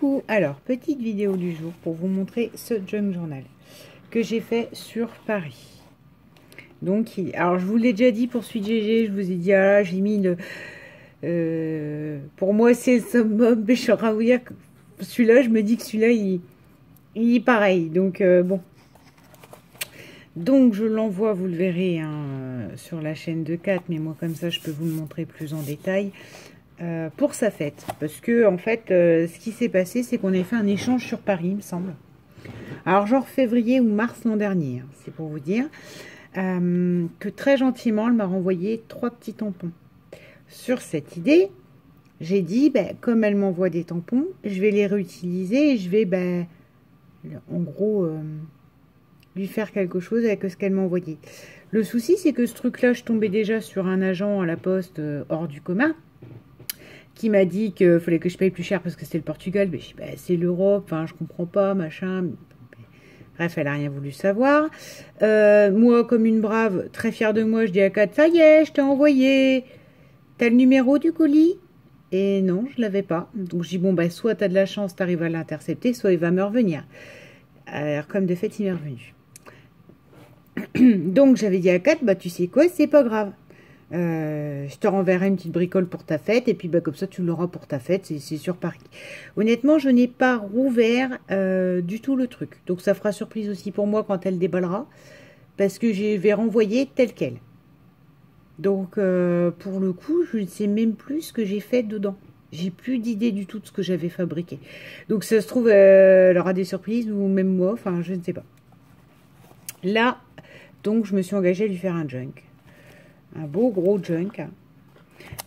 Coucou, alors petite vidéo du jour pour vous montrer ce junk journal que j'ai fait sur Paris. Donc, alors je vous l'ai déjà dit pour Suite GG, je vous ai dit, ah là, j'ai mis le... pour moi c'est le summum, mais je suis en train de vous dire que celui-là, je me dis que celui-là, il est pareil. Donc bon. Donc je l'envoie, vous le verrez hein, sur la chaîne de Kat, mais moi comme ça je peux vous le montrer plus en détail. Pour sa fête, parce que en fait ce qui s'est passé c'est qu'on a fait un échange sur Paris il me semble, alors genre février ou mars l'an dernier hein, c'est pour vous dire que très gentiment elle m'a renvoyé 3 petits tampons. Sur cette idée j'ai dit comme elle m'envoie des tampons, je vais les réutiliser et je vais en gros lui faire quelque chose avec ce qu'elle m'a envoyé. Le souci c'est que ce truc là je tombais déjà sur un agent à la poste hors du commun qui m'a dit qu'il fallait que je paye plus cher parce que c'était le Portugal. Mais je dis, c'est l'Europe, enfin, je comprends pas, machin. Bref, elle a rien voulu savoir. Moi, comme une brave, très fière de moi, je dis à Kat, ça y est, je t'ai envoyé. T'as le numéro du colis? Et non, je l'avais pas. Donc, je dis, bon, soit t'as de la chance, t'arrives à l'intercepter, soit il va me revenir. Alors, comme de fait, il m'est revenu. Donc, j'avais dit à Kat, tu sais quoi, c'est pas grave. Je te renverrai une petite bricole pour ta fête et puis comme ça tu l'auras pour ta fête, c'est sur Paris. Honnêtement je n'ai pas rouvert du tout le truc, donc ça fera surprise aussi pour moi quand elle déballera, parce que je vais renvoyer tel quel. Donc pour le coup je ne sais même plus ce que j'ai fait dedans, j'ai plus d'idée du tout de ce que j'avais fabriqué, donc ça se trouve elle aura des surprises ou même moi, enfin je ne sais pas. Là donc je me suis engagée à lui faire un junk. Un beau gros junk.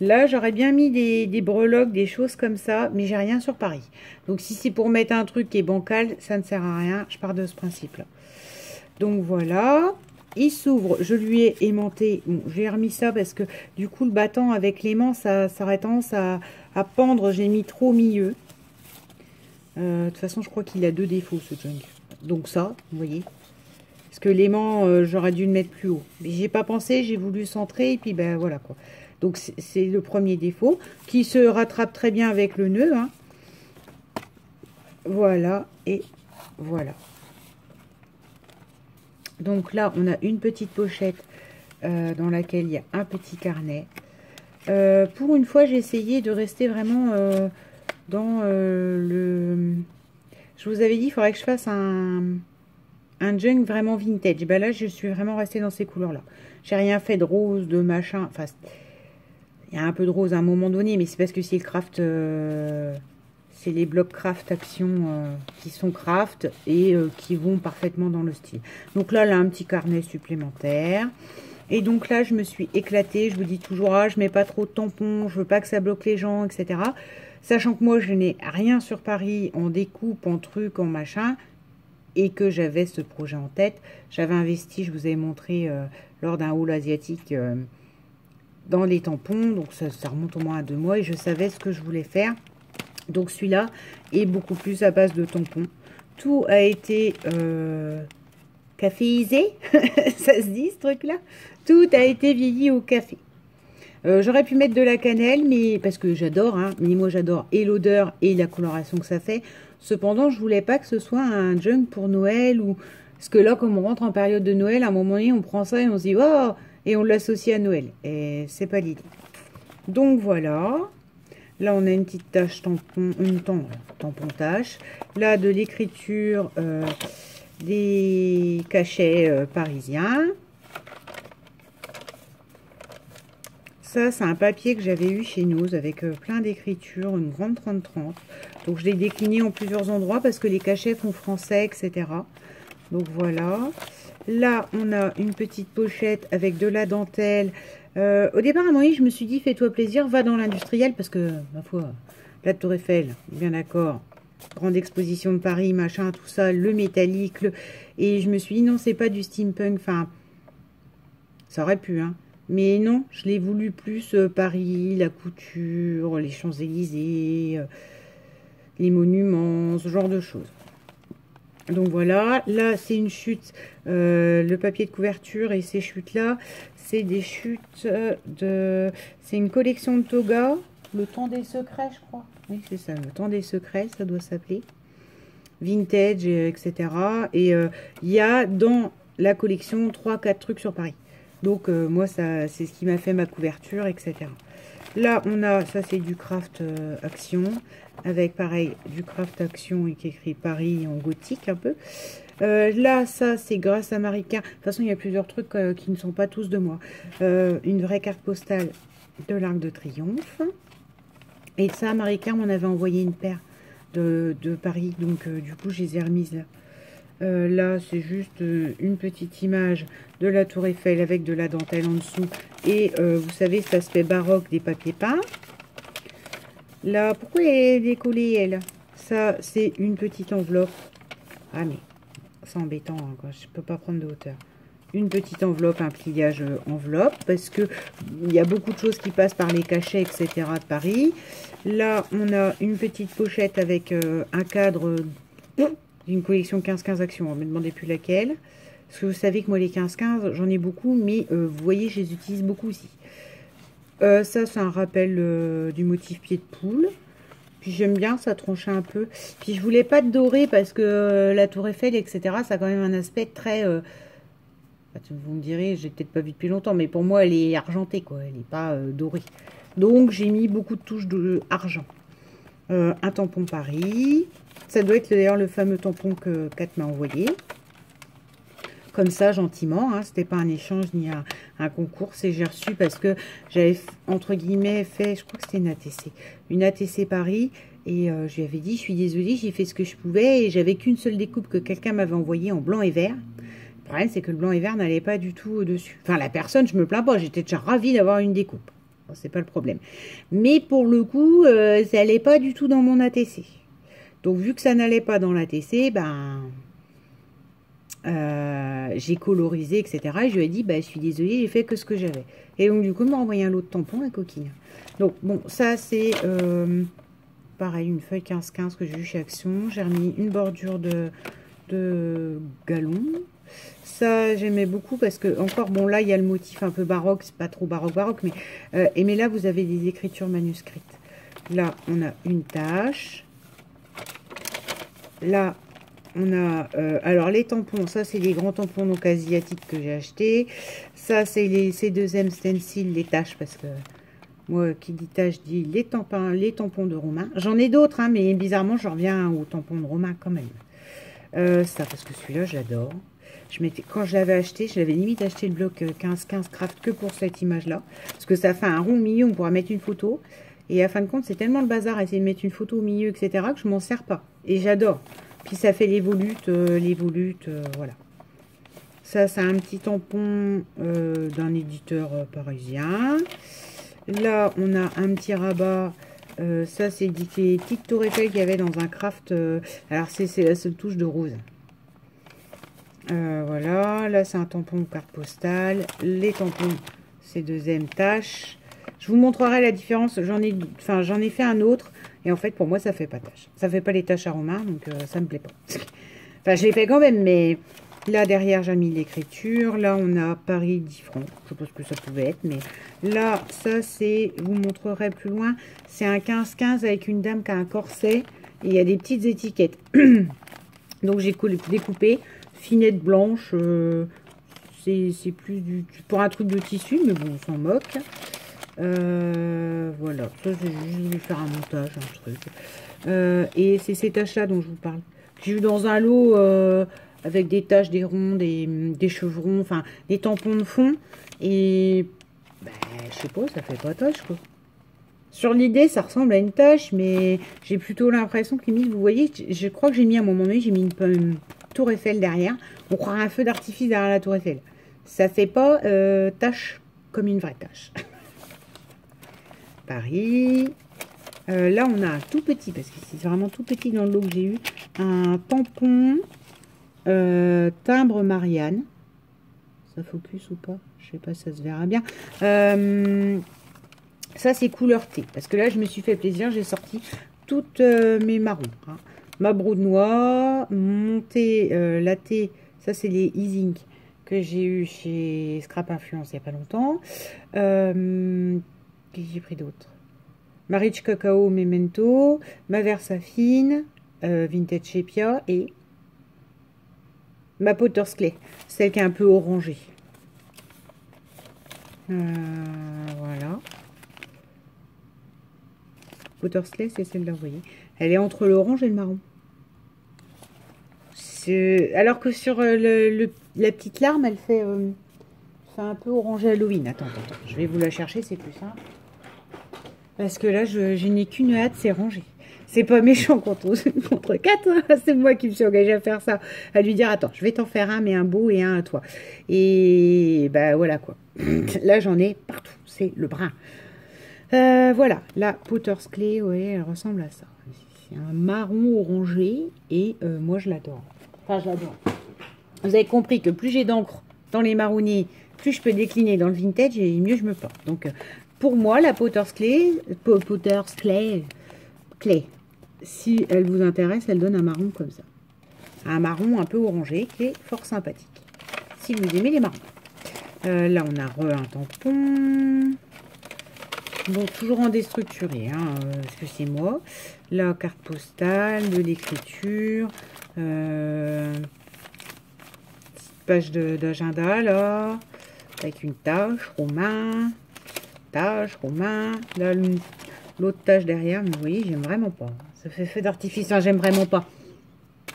Là, j'aurais bien mis des breloques, des choses comme ça, mais j'ai rien sur Paris. Donc, si c'est pour mettre un truc qui est bancal, ça ne sert à rien. Je pars de ce principe-là. Donc, voilà. Il s'ouvre. Je lui ai aimanté. Bon, j'ai remis ça parce que, du coup, le battant avec l'aimant, ça aurait tendance à pendre. J'ai mis trop au milieu. De toute façon, je crois qu'il a 2 défauts, ce junk. Donc, ça, vous voyez. Parce que l'aimant, j'aurais dû le mettre plus haut. Mais j'ai pas pensé, j'ai voulu centrer, et puis voilà quoi. Donc c'est le premier défaut, qui se rattrape très bien avec le nœud. Hein. Voilà, et voilà. Donc là, on a une petite pochette dans laquelle il y a un petit carnet. Pour une fois, j'ai essayé de rester vraiment dans le... Je vous avais dit, il faudrait que je fasse un junk vraiment vintage. Là, je suis vraiment restée dans ces couleurs-là. J'ai rien fait de rose, de machin. Enfin, il y a un peu de rose à un moment donné, mais c'est parce que c'est le craft... c'est les blocs craft action qui sont craft et qui vont parfaitement dans le style. Donc là, un petit carnet supplémentaire. Et donc là, je me suis éclatée. Je vous dis toujours, je mets pas trop de tampons. Je veux pas que ça bloque les gens, etc. Sachant que moi, je n'ai rien sur Paris en découpe, en truc, en machin. Et que j'avais ce projet en tête. J'avais investi, je vous avais montré lors d'un haul asiatique dans les tampons. Donc ça remonte au moins à 2 mois et je savais ce que je voulais faire. Donc celui-là est beaucoup plus à base de tampons. Tout a été caféisé, ça se dit ce truc-là. Tout a été vieilli au café. J'aurais pu mettre de la cannelle, mais parce que j'adore, hein, mais moi j'adore et l'odeur et la coloration que ça fait. Cependant, je voulais pas que ce soit un junk pour Noël ou parce que là, comme on rentre en période de Noël, à un moment donné, on prend ça et on se dit oh et on l'associe à Noël et c'est pas l'idée. Donc voilà. Là, on a une petite tache tampon, tampon tache. Là, de l'écriture, des cachets parisiens. Ça, c'est un papier que j'avais eu chez nous avec plein d'écritures, une grande 30-30. Donc, je l'ai décliné en plusieurs endroits parce que les cachets font français, etc. Donc, voilà. Là, on a une petite pochette avec de la dentelle. Au départ, à mon avis, je me suis dit, fais-toi plaisir, va dans l'industriel parce que, ma foi, la Tour Eiffel, bien d'accord. Grande exposition de Paris, machin, tout ça, le métallique. Et je me suis dit, non, c'est pas du steampunk. Enfin, ça aurait pu, hein. Mais non, je l'ai voulu plus Paris, la couture, les Champs-Élysées, les monuments, ce genre de choses. Donc voilà, là c'est une chute, le papier de couverture et ces chutes-là, c'est des chutes de... C'est une collection de togas, le temps des secrets je crois. Oui, c'est ça, le temps des secrets, ça doit s'appeler. Vintage, etc. Et il y a dans la collection 3-4 trucs sur Paris. Donc moi, ça, c'est ce qui m'a fait ma couverture, etc. Là, on a, ça c'est du craft action, avec pareil, du craft action et qui écrit Paris en gothique un peu. Là, ça c'est grâce à Marica. De toute façon, il y a plusieurs trucs qui ne sont pas tous de moi. Une vraie carte postale de l'Arc de Triomphe. Et ça, Marica m'en avait envoyé une paire de Paris. Donc, du coup, je les ai remises là. Là, c'est juste une petite image de la Tour Eiffel avec de la dentelle en dessous. Et vous savez, cet aspect baroque des papiers peints. Là, pourquoi elle est collée, elle? Ça, c'est une petite enveloppe. Ah, mais c'est embêtant, hein, quoi. Je peux pas prendre de hauteur. Une petite enveloppe, un pliage enveloppe, parce que il y a beaucoup de choses qui passent par les cachets, etc. de Paris. Là, on a une petite pochette avec un cadre d'une collection 15-15 actions. On ne me demandez plus laquelle. Parce que vous savez que moi, les 15-15, j'en ai beaucoup, mais vous voyez, je les utilise beaucoup aussi. Ça, c'est un rappel du motif pied de poule. Puis j'aime bien, ça tranchait un peu. Puis je voulais pas de doré parce que la Tour Eiffel, etc., ça a quand même un aspect très... vous me direz, j'ai peut-être pas vu depuis longtemps, mais pour moi, elle est argentée, quoi. Elle n'est pas dorée. Donc, j'ai mis beaucoup de touches d'argent. Un tampon Paris. Ça doit être d'ailleurs le fameux tampon que Kat m'a envoyé. Comme ça, gentiment. Hein, c'était pas un échange ni un concours. C'est j'ai reçu parce que j'avais, entre guillemets, fait, je crois que c'était une ATC. Une ATC Paris. Et je lui avais dit, je suis désolée, j'ai fait ce que je pouvais. Et j'avais qu'une seule découpe que quelqu'un m'avait envoyée en blanc et vert. Le problème, c'est que le blanc et vert n'allait pas du tout au-dessus. Enfin, la personne, je me plains pas. J'étais déjà ravie d'avoir une découpe. Bon, c'est pas le problème. Mais pour le coup, ça n'allait pas du tout dans mon ATC. Donc, vu que ça n'allait pas dans l'ATC, ben... j'ai colorisé, etc. Et je lui ai dit, bah, je suis désolée, j'ai fait que ce que j'avais. Et donc, du coup, il m'a envoyé un lot de tampons, la coquine. Donc, bon, ça, c'est pareil, une feuille 15-15 que j'ai eu chez Action. J'ai remis une bordure de galon. Ça, j'aimais beaucoup parce que, encore, bon, là, il y a le motif un peu baroque. C'est pas trop baroque, mais là, vous avez des écritures manuscrites. Là, on a une tache. Là, on a, alors les tampons, ça c'est les grands tampons donc asiatiques que j'ai achetés. Ça c'est les C2M stencil, les taches, parce que moi qui dit taches dit les tampons de Romain. J'en ai d'autres, hein, mais bizarrement je reviens aux tampons de Romain quand même. Ça parce que celui-là j'adore. Quand je l'avais acheté, je l'avais limite acheté le bloc 15-15 craft que pour cette image-là. Parce que ça fait un rond au milieu, on pourra mettre une photo. Et à fin de compte, c'est tellement le bazar à essayer de mettre une photo au milieu, etc., que je m'en sers pas. Et j'adore. Puis ça fait les volutes, voilà. Ça, c'est un petit tampon d'un éditeur parisien. Là, on a un petit rabat. Ça, c'est des petites tours Eiffel qu'il y avait dans un craft. Alors, c'est la seule touche de rose. Voilà. Là, c'est un tampon carte postale. Les tampons, c'est deuxième tâche. Je vous montrerai la différence. J'en ai fait un autre. Et en fait, pour moi, ça fait pas tâche. Ça fait pas les tâches à Romain, donc ça me plaît pas. Enfin, je l'ai fait quand même, mais là, derrière, j'ai mis l'écriture. Là, on a Paris 10 francs. Je suppose que ça pouvait être, mais là, ça, c'est, je vous montrerai plus loin. C'est un 15-15 avec une dame qui a un corset. Et il y a des petites étiquettes. Donc, j'ai découpé. Finette blanche. C'est plus pour un truc de tissu, mais bon, on s'en moque. Voilà, ça c'est juste voulu faire un montage, un truc. Et c'est ces taches là dont je vous parle. J'ai eu dans un lot avec des taches, des ronds, des chevrons, enfin des tampons de fond. Et ben, je sais pas, ça fait pas tache quoi. Sur l'idée, ça ressemble à une tache, mais j'ai plutôt l'impression que limite, vous voyez, je crois que j'ai mis à un moment donné, j'ai mis une tour Eiffel derrière. On croirait un feu d'artifice derrière la tour Eiffel. Ça fait pas tache comme une vraie tache. Paris. Là, on a un tout petit, parce que c'est vraiment tout petit dans le lot que j'ai eu, un tampon timbre Marianne. Ça focus ou pas? Je sais pas, ça se verra bien. Ça, c'est couleur thé, parce que là, je me suis fait plaisir, j'ai sorti toutes mes marrons. Hein. Ma broue de noix, mon thé latte, ça, c'est les e-zinc que j'ai eu chez Scrap Influence il n'y a pas longtemps. Qu'est-ce que j'ai pris d'autre? ma Rich Cacao Memento, ma Versafine, Vintage Sepia et ma Potter's Clay, celle qui est un peu orangée. Voilà. Potter's Clay, c'est celle-là, vous voyez. Elle est entre l'orange et le marron. Alors que sur la petite larme, elle fait un peu orangé Halloween. Attends, je vais vous la chercher, c'est plus simple. Parce que là, je n'ai qu'une hâte, c'est ranger. C'est pas méchant contre 4, hein. C'est moi qui me suis engagée à faire ça. À lui dire, attends, je vais t'en faire un, mais un beau et un à toi. Et bah voilà quoi. Là, j'en ai partout. C'est le brun. Voilà, la Potter's Clay, ouais, elle ressemble à ça. C'est un marron orangé et moi, je l'adore. Enfin, je l'adore. Vous avez compris que plus j'ai d'encre dans les marronniers, plus je peux décliner dans le vintage et mieux je me porte. Donc, pour moi, la Potter's Clay, si elle vous intéresse, elle donne un marron comme ça. Un marron un peu orangé qui est fort sympathique. Si vous aimez les marrons. Là, on a un tampon. Bon, toujours en déstructuré, hein, parce que c'est moi. La carte postale, de l'écriture. Page d'agenda, là. Avec une tâche, romain. Là, l'autre tâche derrière, mais vous voyez, j'aime vraiment pas. Ça fait feu d'artifice, hein, j'aime vraiment pas.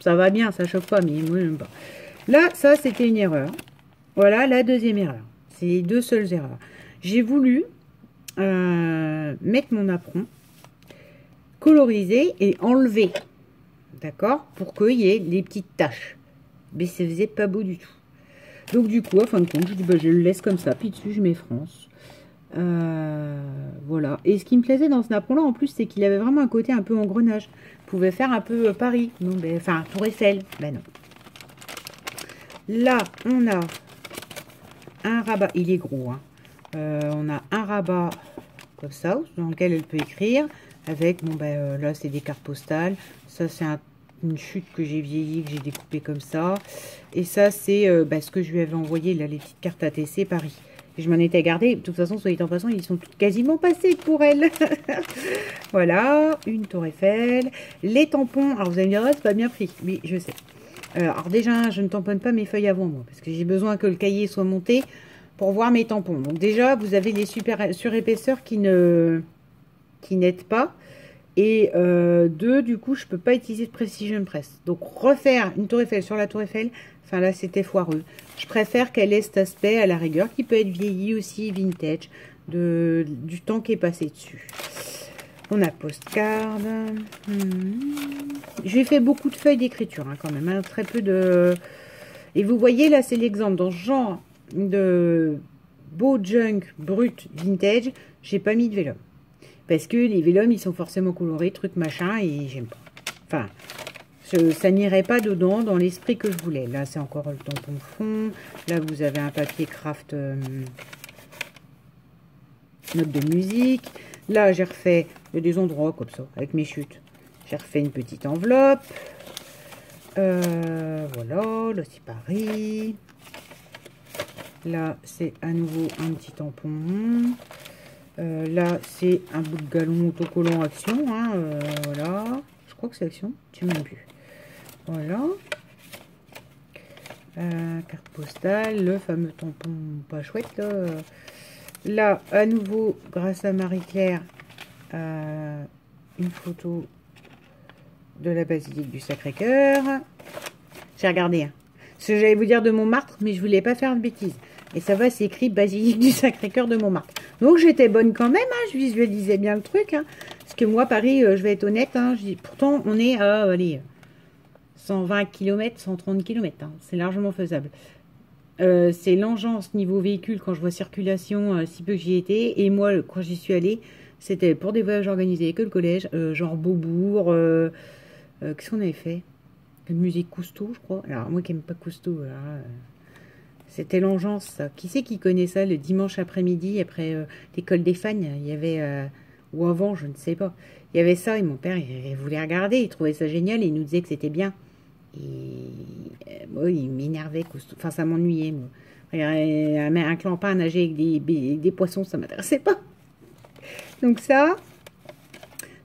Ça va bien, ça choque pas, mais moi, j'aime pas. Là, ça, c'était une erreur. Voilà la deuxième erreur. C'est les deux seules erreurs. J'ai voulu mettre mon apron, coloriser et enlever. D'accord? Pour qu'il y ait les petites taches. Mais ça faisait pas beau du tout. Donc, du coup, à fin de compte, je dis, bah, je le laisse comme ça. Puis dessus, je mets France. Voilà. Et ce qui me plaisait dans ce napperon là en plus, c'est qu'il avait vraiment un côté un peu engrenage. Vous pouvez faire un peu Paris, non, ben, enfin Tour Eiffel, ben non. Là on a un rabat, il est gros, hein. On a un rabat comme ça dans lequel elle peut écrire avec, bon ben là c'est des cartes postales, ça c'est une chute que j'ai vieilli, que j'ai découpé comme ça, et ça c'est ce que je lui avais envoyé là, les petites cartes ATC Paris. Je m'en étais gardée. De toute façon, soit dit en passant, ils sont quasiment passés pour elle. Voilà, une tour Eiffel. Les tampons, alors vous allez me dire, c'est pas bien pris. Oui, je sais. Alors déjà, je ne tamponne pas mes feuilles avant, moi, parce que j'ai besoin que le cahier soit monté pour voir mes tampons. Donc déjà, vous avez les surépaisseurs qui n'aident pas. Et du coup, je peux pas utiliser de Precision Press. Donc refaire une tour Eiffel sur la tour Eiffel, enfin là, c'était foireux. Je préfère qu'elle ait cet aspect à la rigueur, qui peut être vieilli aussi, vintage, du temps qui est passé dessus. On a postcard. J'ai fait beaucoup de feuilles d'écriture, hein, quand même. Hein, très peu de... Et vous voyez, là, c'est l'exemple. Dans ce genre de beau junk brut vintage, j'ai pas mis de vélum. Parce que les vélums, ils sont forcément colorés, truc machin, et j'aime pas. Enfin... ça n'irait pas dedans dans l'esprit que je voulais. Là, c'est encore le tampon fond. Là, vous avez un papier craft note de musique. Là, j'ai refait des endroits comme ça, avec mes chutes. J'ai refait une petite enveloppe. Voilà, là, c'est Paris. Là, c'est à nouveau un petit tampon. Là, c'est un bout de galon autocollant Action. Hein, voilà. Je crois que c'est Action. Je ne sais même plus. Voilà. Carte postale, le fameux tampon pas chouette là. Là, à nouveau, grâce à Marie-Claire, une photo de la basilique du Sacré-Cœur. J'ai regardé, hein. Ce que j'allais vous dire de Montmartre, mais je voulais pas faire de bêtises. Et ça va, c'est écrit basilique du Sacré-Cœur de Montmartre. Donc j'étais bonne quand même, hein, je visualisais bien le truc. Hein. Parce que moi, Paris, je vais être honnête, hein, pourtant on est à, allez, 120 km, 130 km, hein, c'est largement faisable. C'est l'engeance niveau véhicule quand je vois circulation, si peu que j'y étais. Et moi, quand j'y suis allée, c'était pour des voyages organisés que le collège, genre Beaubourg. Qu'est-ce qu'on avait fait? Le musée Cousteau, je crois. Alors, moi qui n'aime pas Cousteau, c'était l'engeance, ça. Qui c'est qui connaît ça le dimanche après-midi, après, l'école des Fagnes? Il y avait, ou avant, je ne sais pas. Il y avait ça, et mon père, il voulait regarder, il trouvait ça génial, et il nous disait que c'était bien. Et moi, il m'énervait, enfin, ça m'ennuyait, moi. Un clampin à nager avec des poissons, ça m'intéressait pas. Donc ça,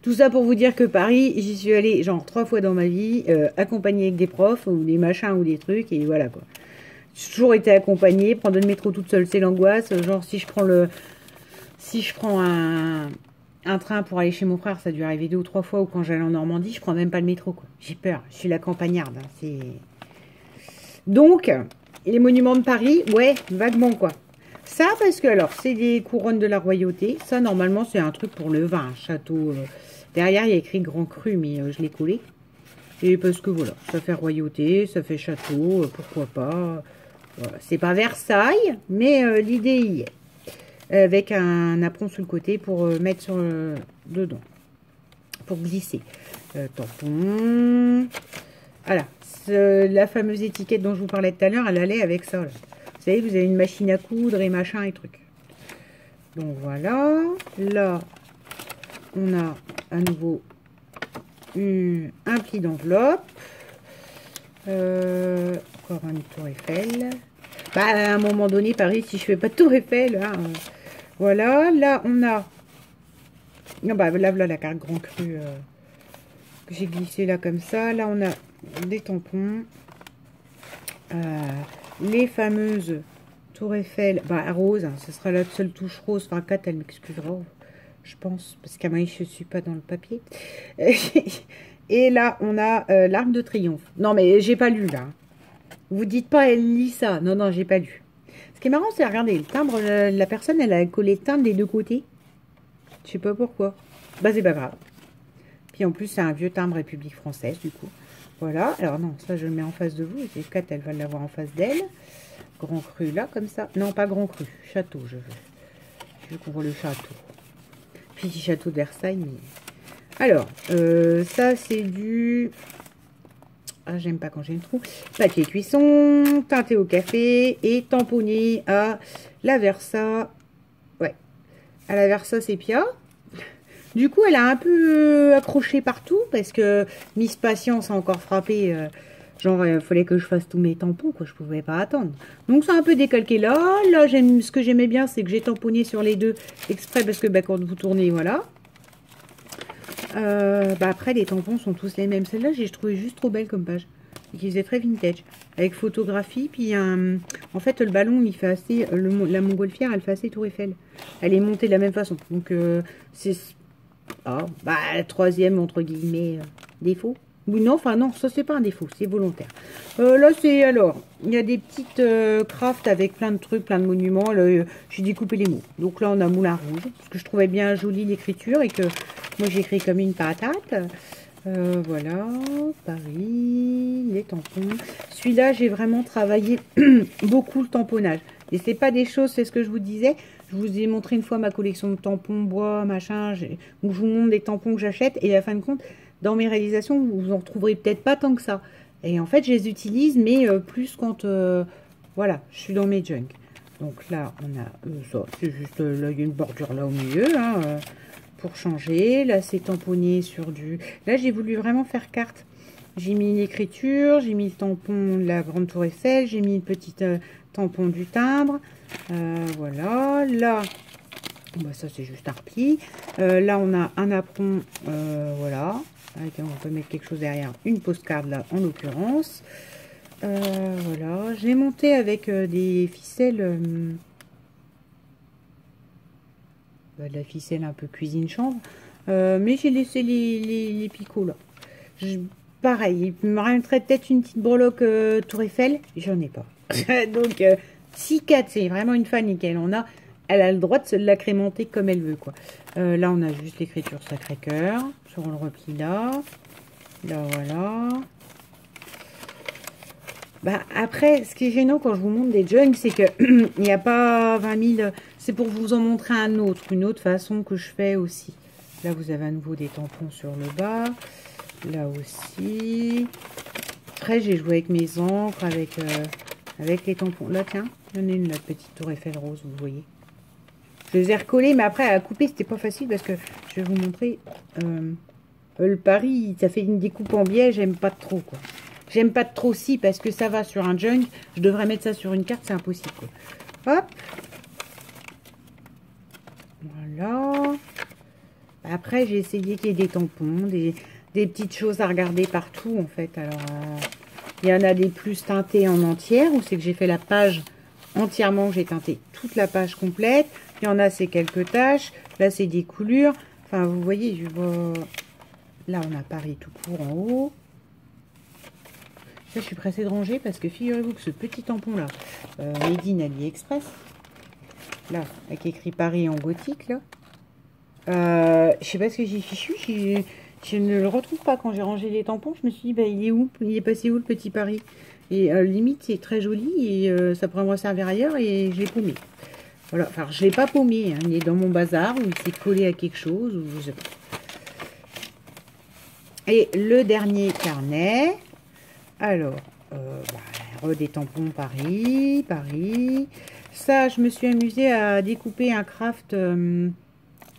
Tout ça pour vous dire que Paris, j'y suis allée genre 3 fois dans ma vie, accompagnée avec des profs ou des machins ou des trucs, et voilà quoi. J'ai toujours été accompagnée, prendre le métro toute seule, c'est l'angoisse. Genre si je prends un train pour aller chez mon frère, ça a dû arriver 2 ou 3 fois, ou quand j'allais en Normandie, je prends même pas le métro quoi. J'ai peur, je suis la campagnarde. Hein, c'est... Donc, les monuments de Paris, ouais, vaguement quoi. Ça, parce que alors, c'est des couronnes de la royauté. Ça, normalement, c'est un truc pour le vin, château. Derrière, il y a écrit Grand Cru, mais je l'ai collé. Et parce que voilà, ça fait royauté, ça fait château, pourquoi pas. Voilà. C'est pas Versailles, mais l'idée y est. Avec un apron sur le côté pour mettre sur dedans. Pour glisser. Tampon. Voilà. La fameuse étiquette dont je vous parlais tout à l'heure, elle allait avec ça. Là. Vous savez, vous avez une machine à coudre et machin et trucs. Donc voilà. Là, on a à nouveau un pli d'enveloppe. Encore une tour Eiffel. Bah, à un moment donné, Paris, si je fais pas de tour Eiffel, hein, voilà. Là, on a... Non, bah, là, la carte Grand Cru que j'ai glissé là comme ça. Là, on a des tampons. Les fameuses tour Eiffel, bah, rose, hein, ce sera la seule touche rose. Enfin, Kat, elle m'excusera, je pense, parce qu'à moi, je suis pas dans le papier. Et là, on a l'Arc de Triomphe. Non, mais j'ai pas lu, là. Vous dites pas, elle lit ça. Non, non, j'ai pas lu. Ce qui est marrant, c'est, regardez, le timbre, la personne, elle a collé le timbre des deux côtés. Je sais pas pourquoi. Bah, c'est pas grave. Puis en plus, c'est un vieux timbre République française, du coup. Voilà. Alors non, ça, je le mets en face de vous. Et Kat, elle va l'avoir en face d'elle. Grand Cru, là, comme ça. Non, pas Grand Cru. Château, je veux. Je veux qu'on voit le château. Petit château de Versailles. Mais... Alors, ça, c'est du... Ah, j'aime pas quand j'ai le trou. Papier cuisson, teinté au café et tamponné à la Versa. Ouais, à la Versa Sépia. Du coup, elle a un peu accroché partout parce que Miss Patience a encore frappé. Genre, il fallait que je fasse tous mes tampons, quoi. Je pouvais pas attendre. Donc, c'est un peu décalqué là. Là, ce que j'aimais bien, c'est que j'ai tamponné sur les deux exprès parce que bah, quand vous tournez, voilà. Bah après, les tampons sont tous les mêmes. Celle-là, j'ai trouvé juste trop belle comme page. Et qui faisait très vintage. Avec photographie. Puis, en fait, le ballon, il fait assez... la montgolfière, elle fait assez tour Eiffel. Elle est montée de la même façon. Donc, c'est... Ah, bah, troisième, entre guillemets, défaut. Oui, non, enfin, non, ça, c'est pas un défaut. C'est volontaire. Là, c'est... Alors, il y a des petites crafts avec plein de trucs, plein de monuments. Là, j'ai découpé les mots. Donc là, on a Moulin Rouge. Parce que je trouvais bien jolie l'écriture et que... Moi, j'écris comme une patate. Voilà, Paris, les tampons. Celui-là, j'ai vraiment travaillé beaucoup le tamponnage. Et c'est pas des choses, c'est ce que je vous disais. Je vous ai montré une fois ma collection de tampons bois, machin, où je vous montre des tampons que j'achète. Et à fin de compte, dans mes réalisations, vous en retrouverez peut-être pas tant que ça. Et en fait, je les utilise, mais plus quand, voilà, je suis dans mes junk. Donc là, on a ça. C'est juste, là, il y a une bordure là au milieu, hein, pour changer. Là, c'est tamponné sur du... Là, j'ai voulu vraiment faire carte. J'ai mis l'écriture, j'ai mis le tampon de la grande tour Eiffel, j'ai mis une petite tampon du timbre. Voilà. Là, bah, ça, c'est juste un repli. Là, on a un apron, voilà. Avec, on peut mettre quelque chose derrière. Une postcard, là, en l'occurrence. Voilà. J'ai monté avec des ficelles... de la ficelle un peu cuisine-chambre. Mais j'ai laissé les picots là. Pareil, il me resterait peut-être une petite breloque Tour Eiffel. J'en ai pas. Donc, si Kat, c'est vraiment une fan et qu'elle en a, elle a le droit de se l'agrémenter comme elle veut, quoi. Là, on a juste l'écriture Sacré-Cœur sur le repli là. Là, voilà. Bah, après, ce qui est gênant quand je vous montre des junks, c'est que il n'y a pas 20 000... C'est pour vous en montrer un autre, une autre façon que je fais aussi. Là, vous avez à nouveau des tampons sur le bas. Là aussi. Après, j'ai joué avec mes encres, avec les tampons. Là, tiens, il y en a une, la petite tour Eiffel rose, vous voyez. Je les ai recollés, mais après, à couper, c'était pas facile parce que je vais vous montrer. Le Paris, ça fait une découpe en biais, j'aime pas trop, quoi. J'aime pas trop si, parce que ça va sur un junk. Je devrais mettre ça sur une carte, c'est impossible, quoi. Hop. Voilà. Après, j'ai essayé qu'il y ait des tampons, des petites choses à regarder partout, en fait. Alors, il y en a des plus teintés en entière, où c'est que j'ai fait la page entièrement, j'ai teinté toute la page complète. Il y en a, c'est quelques taches. Là, c'est des coulures. Enfin, vous voyez, je vois... Là, on a Paris tout court en haut. Ça, je suis pressée de ranger parce que figurez-vous que ce petit tampon-là, made in AliExpress, là, avec écrit Paris en gothique, là, je sais pas ce que j'ai fichu, je ne le retrouve pas quand j'ai rangé les tampons. Je me suis dit, bah, il est où? Il est passé où le petit Paris? Et limite, c'est très joli et ça pourrait me servir ailleurs et je l'ai paumé. Voilà, enfin, je l'ai pas paumé, hein. Il est dans mon bazar ou il s'est collé à quelque chose, ou je sais pas. Et le dernier carnet, alors, des tampons Paris. Ça, je me suis amusée à découper un craft,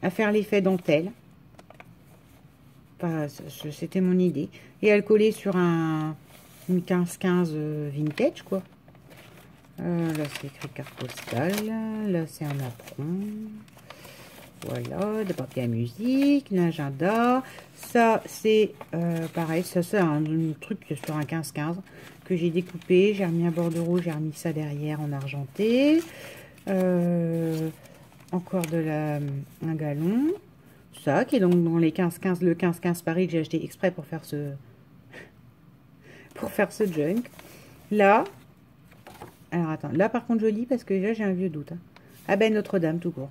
à faire l'effet dentelle. Enfin, c'était mon idée. Et à le coller sur une 15-15 vintage, quoi. Là, c'est écrit carte postale. Là, c'est un apron. Voilà, de papier à musique, l'agenda. Ça, c'est pareil, ça c'est un truc sur un 15-15 que j'ai découpé. J'ai remis un bordereau, j'ai remis ça derrière en argenté. Encore un galon. Ça, qui est donc dans les 15-15, le 15-15 Paris que j'ai acheté exprès pour faire ce junk. Là, alors attends, là par contre je lis parce que là j'ai un vieux doute. Hein. Ah ben Notre-Dame tout court.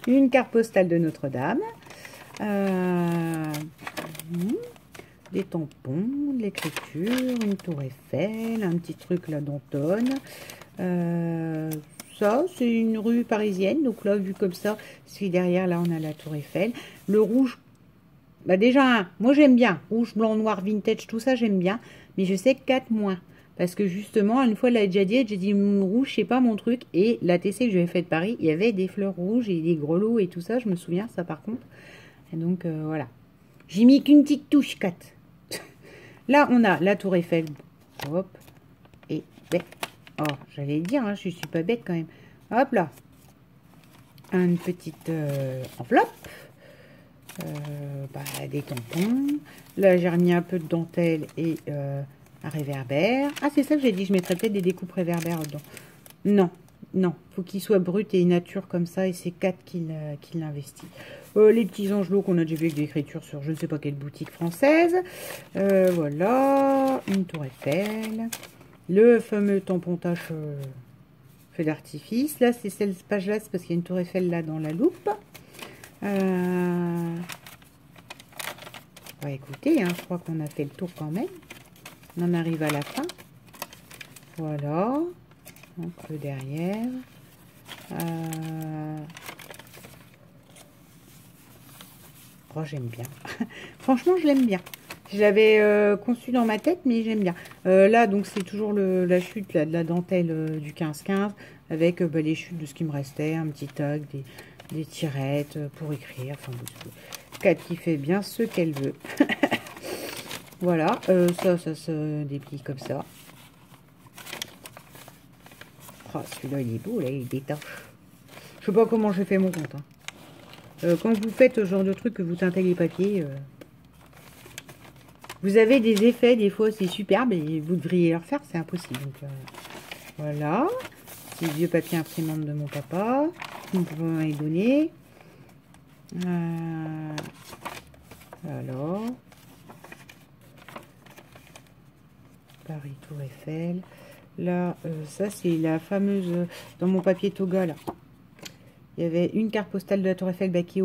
Une carte postale de Notre-Dame. Des tampons, de l'écriture, une tour Eiffel, un petit truc là d'Anton. Ça, c'est une rue parisienne. Donc là, vu comme ça, c'est derrière, là, on a la tour Eiffel. Le rouge, bah déjà, moi j'aime bien. Rouge, blanc, noir, vintage, tout ça, j'aime bien. Mais je sais 4 moins. Parce que justement, une fois, elle a déjà dit, j'ai dit rouge, c'est pas mon truc. Et la TC que j'avais fait de Paris, il y avait des fleurs rouges et des grelots et tout ça. Je me souviens, ça par contre. Et donc, voilà. J'ai mis qu'une petite touche 4. Là, on a la tour Eiffel. Hop. Et, ben, oh, j'allais dire, hein, je suis pas bête quand même. Hop là. Une petite enveloppe. Des tampons. Là, j'ai remis un peu de dentelle et... un réverbère. Ah, c'est ça que j'ai dit. Je mettrais peut-être des découpes réverbères dedans. Non, non. Faut qu'il soit brut et nature comme ça. Et c'est 4 qu'il investit. Les petits angelots qu'on a déjà vu avec des écritures sur je ne sais pas quelle boutique française. Voilà. Une tour Eiffel. Le fameux tampon tache feu d'artifice. Là, c'est cette page-là. C'est parce qu'il y a une tour Eiffel là dans la loupe. Écoutez, hein, je crois qu'on a fait le tour quand même. On en arrive à la fin. Voilà. Donc le derrière. Oh, j'aime bien. Franchement, je l'aime bien. Je l'avais conçu dans ma tête, mais j'aime bien. Là, donc, c'est toujours la chute là, de la dentelle du 15-15 avec les chutes de ce qui me restait. Un petit tag, des tirettes pour écrire. Enfin, Kat qui fait bien ce qu'elle veut. Voilà, ça se déplie comme ça. Oh, celui-là, il est beau, là, il détache. Je sais pas comment j'ai fait mon compte. Hein. Quand vous faites ce genre de truc, que vous teintez les papiers, vous avez des effets, des fois, c'est superbe, et vous devriez le refaire, c'est impossible. Donc, voilà. C'est le vieux papier imprimante de mon papa. Mon papa m'a donné. Alors... Paris Tour Eiffel. Là, ça c'est la fameuse dans mon papier toga là. Il y avait une carte postale de la Tour Eiffel qui est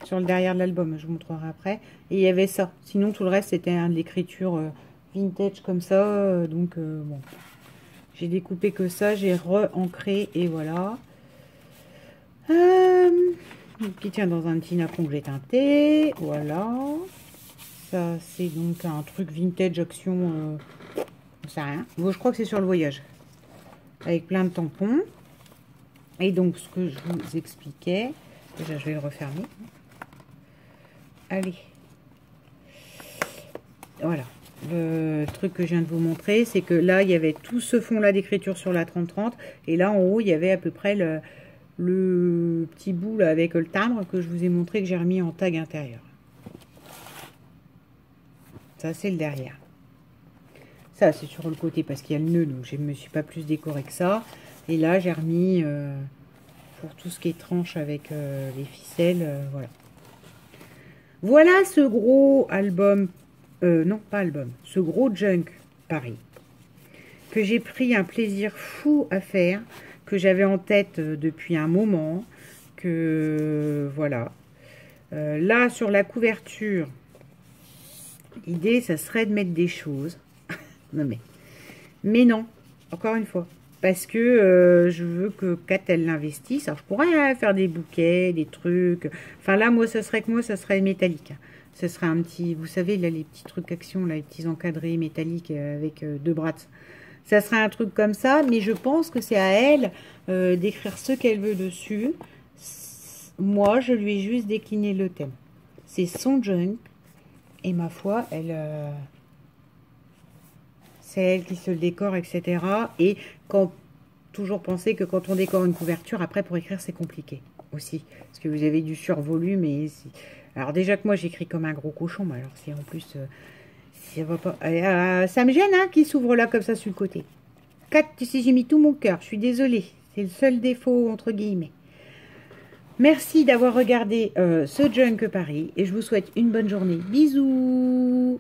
sur le derrière de l'album. Je vous montrerai après. Et il y avait ça. Sinon tout le reste c'était de l'écriture vintage comme ça. Donc bon, j'ai découpé que ça. J'ai re-ancré et voilà. Qui tient dans un petit napperon que j'ai teinté. Voilà. Ça, c'est donc un truc vintage action, je sais rien. Bon, je crois que c'est sur le voyage. Avec plein de tampons. Et donc, ce que je vous expliquais, déjà, je vais le refermer. Allez. Voilà. Le truc que je viens de vous montrer, c'est que là, il y avait tout ce fond-là d'écriture sur la 30-30. Et là, en haut, il y avait à peu près le petit bout là avec le timbre que je vous ai montré que j'ai remis en tag intérieur. Ça, c'est le derrière. Ça, c'est sur le côté parce qu'il y a le nœud, donc je ne me suis pas plus décoré que ça. Et là, j'ai remis pour tout ce qui est tranche avec les ficelles, voilà. Voilà ce gros album, non pas album, ce gros junk Paris, que j'ai pris un plaisir fou à faire, que j'avais en tête depuis un moment, que voilà. Là, sur la couverture, l'idée, ça serait de mettre des choses. Non mais non, encore une fois. Parce que je veux que Kat, elle l'investisse. Alors, je pourrais faire des bouquets, des trucs. Enfin, là, moi, ça serait que moi, ça serait métallique. Ce serait un petit, vous savez, là, les petits trucs action, là, les petits encadrés métalliques avec deux bras. Ça serait un truc comme ça, mais je pense que c'est à elle d'écrire ce qu'elle veut dessus. Moi, je lui ai juste décliné le thème. C'est son junk. Et ma foi, elle... c'est elle qui se le décore, etc. Et toujours penser que quand on décore une couverture, après pour écrire c'est compliqué aussi. Parce que vous avez du survolume. Alors déjà que moi j'écris comme un gros cochon, mais alors c'est en plus... ça va pas... ça me gêne hein, qu'il s'ouvre là comme ça sur le côté. 4, tu sais, j'ai mis tout mon cœur. Je suis désolée. C'est le seul défaut entre guillemets. Merci d'avoir regardé ce Junk Paris. Et je vous souhaite une bonne journée. Bisous.